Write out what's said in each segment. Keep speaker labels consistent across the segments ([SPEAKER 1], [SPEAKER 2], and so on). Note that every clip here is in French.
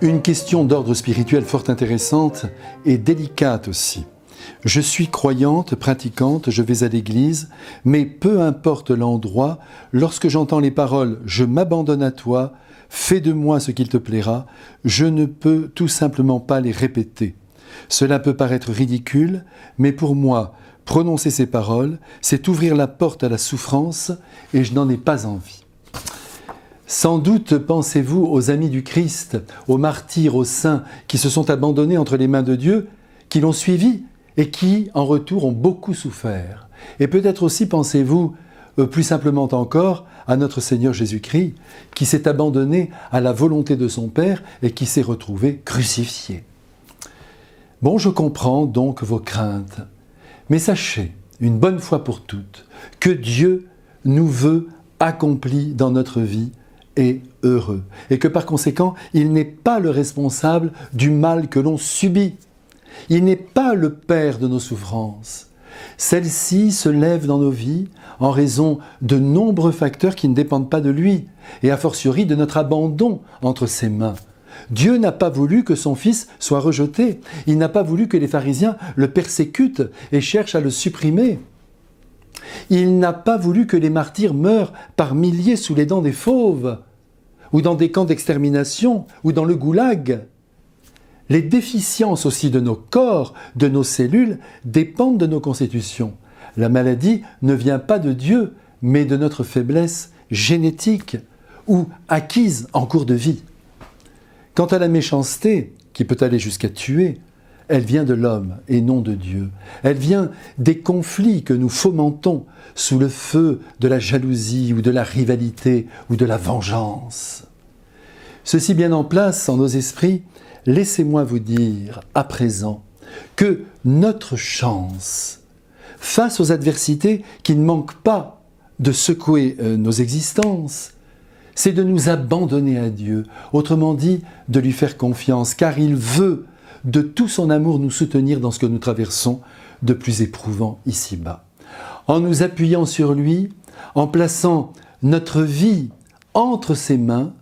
[SPEAKER 1] Une question d'ordre spirituel fort intéressante et délicate aussi. Je suis croyante, pratiquante, je vais à l'église, mais peu importe l'endroit, lorsque j'entends les paroles « Je m'abandonne à toi, fais de moi ce qu'il te plaira », je ne peux tout simplement pas les répéter. Cela peut paraître ridicule, mais pour moi, prononcer ces paroles, c'est ouvrir la porte à la souffrance et je n'en ai pas envie. Sans doute pensez-vous aux amis du Christ, aux martyrs, aux saints qui se sont abandonnés entre les mains de Dieu, qui l'ont suivi et qui, en retour, ont beaucoup souffert. Et peut-être aussi pensez-vous, plus simplement encore, à notre Seigneur Jésus-Christ, qui s'est abandonné à la volonté de son Père et qui s'est retrouvé crucifié. Bon, je comprends donc vos craintes, mais sachez, une bonne fois pour toutes, que Dieu nous veut accomplis dans notre vie et heureux. Et que par conséquent, il n'est pas le responsable du mal que l'on subit. Il n'est pas le père de nos souffrances. Celles-ci se lèvent dans nos vies en raison de nombreux facteurs qui ne dépendent pas de lui, et a fortiori de notre abandon entre ses mains. Dieu n'a pas voulu que son Fils soit rejeté. Il n'a pas voulu que les pharisiens le persécutent et cherchent à le supprimer. Il n'a pas voulu que les martyrs meurent par milliers sous les dents des fauves, ou dans des camps d'extermination, ou dans le goulag. Les déficiences aussi de nos corps, de nos cellules, dépendent de nos constitutions. La maladie ne vient pas de Dieu, mais de notre faiblesse génétique, ou acquise en cours de vie. Quant à la méchanceté, qui peut aller jusqu'à tuer, elle vient de l'homme et non de Dieu. Elle vient des conflits que nous fomentons sous le feu de la jalousie ou de la rivalité ou de la vengeance. Ceci bien en place en nos esprits, laissez-moi vous dire à présent que notre chance, face aux adversités qui ne manquent pas de secouer nos existences, c'est de nous abandonner à Dieu, autrement dit, de lui faire confiance, car il veut de tout son amour nous soutenir dans ce que nous traversons de plus éprouvant ici-bas. En nous appuyant sur lui, en plaçant notre vie entre ses mains,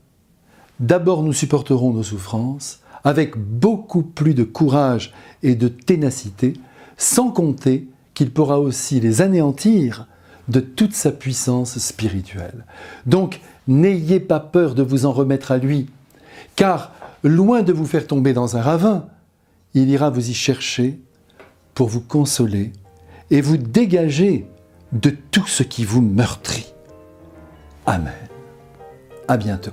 [SPEAKER 1] d'abord nous supporterons nos souffrances avec beaucoup plus de courage et de ténacité, sans compter qu'il pourra aussi les anéantir de toute sa puissance spirituelle. Donc, n'ayez pas peur de vous en remettre à lui, car loin de vous faire tomber dans un ravin, il ira vous y chercher pour vous consoler et vous dégager de tout ce qui vous meurtrit. Amen. À bientôt.